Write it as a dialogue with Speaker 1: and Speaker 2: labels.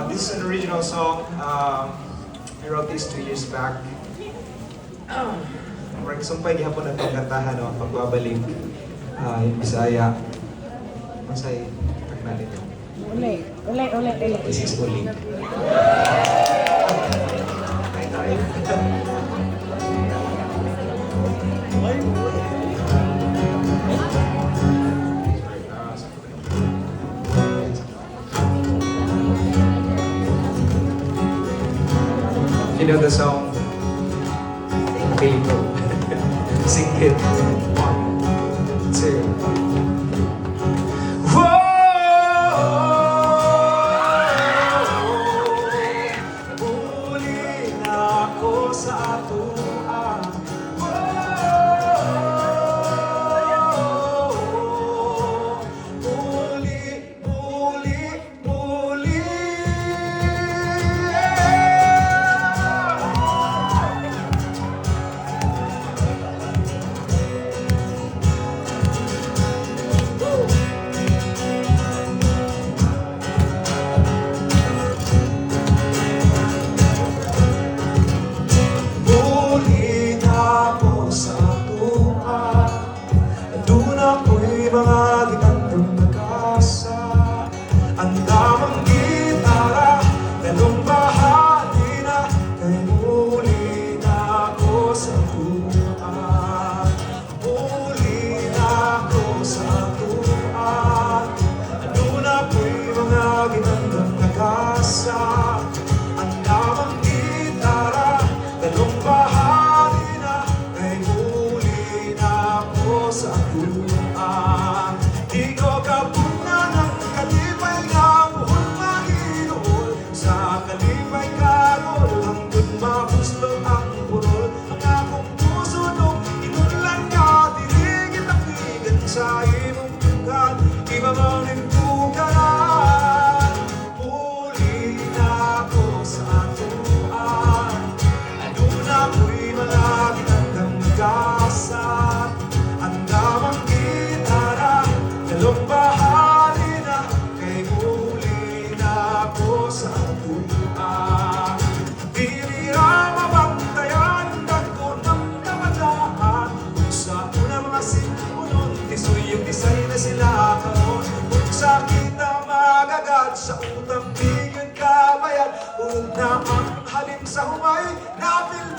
Speaker 1: This is an original song. I wrote this 2 years back. Marang sumpay gihapon na itong kantahan, no? Pagbabalik. Yung Bisaya. Masay, pagnalit ito.
Speaker 2: Uli.
Speaker 1: This is uli. You know the song? Feeling ko. Sing it. 1, 2. Whoa! Uli na ako sa atuan. Mga gitandang nagkasa, ang damang gitara, dalong bahagi na, kay muli na ako sa tuan. Muli na ako sa tuan. Andun ako'y mga gitandang nagkasa, ang damang gitara, dalong bahagi na, kay muli na ako sa tuan. Di ko kapunan ng kalipay nga buhol mahirol. Sa kalipay kagol, hanggang mapuslong ang burol. Ang akong puso nung inulan ka, diligit ang bigan sa imong tugan. Iba mo rin tugaran. Muli na ako sa atuan. Andun ako'y malapit hanggang magkasat. Ang damang dalong bahari na, kay muli na ako sa tuan. Binira mabantayan, dagko ng kamadaan. Kung sa una mga sinunon, isuyong disay na sila karon. Kung sa kita magagad, sa utang bigyan kabayad. Huwag na ang halim sa humay, napil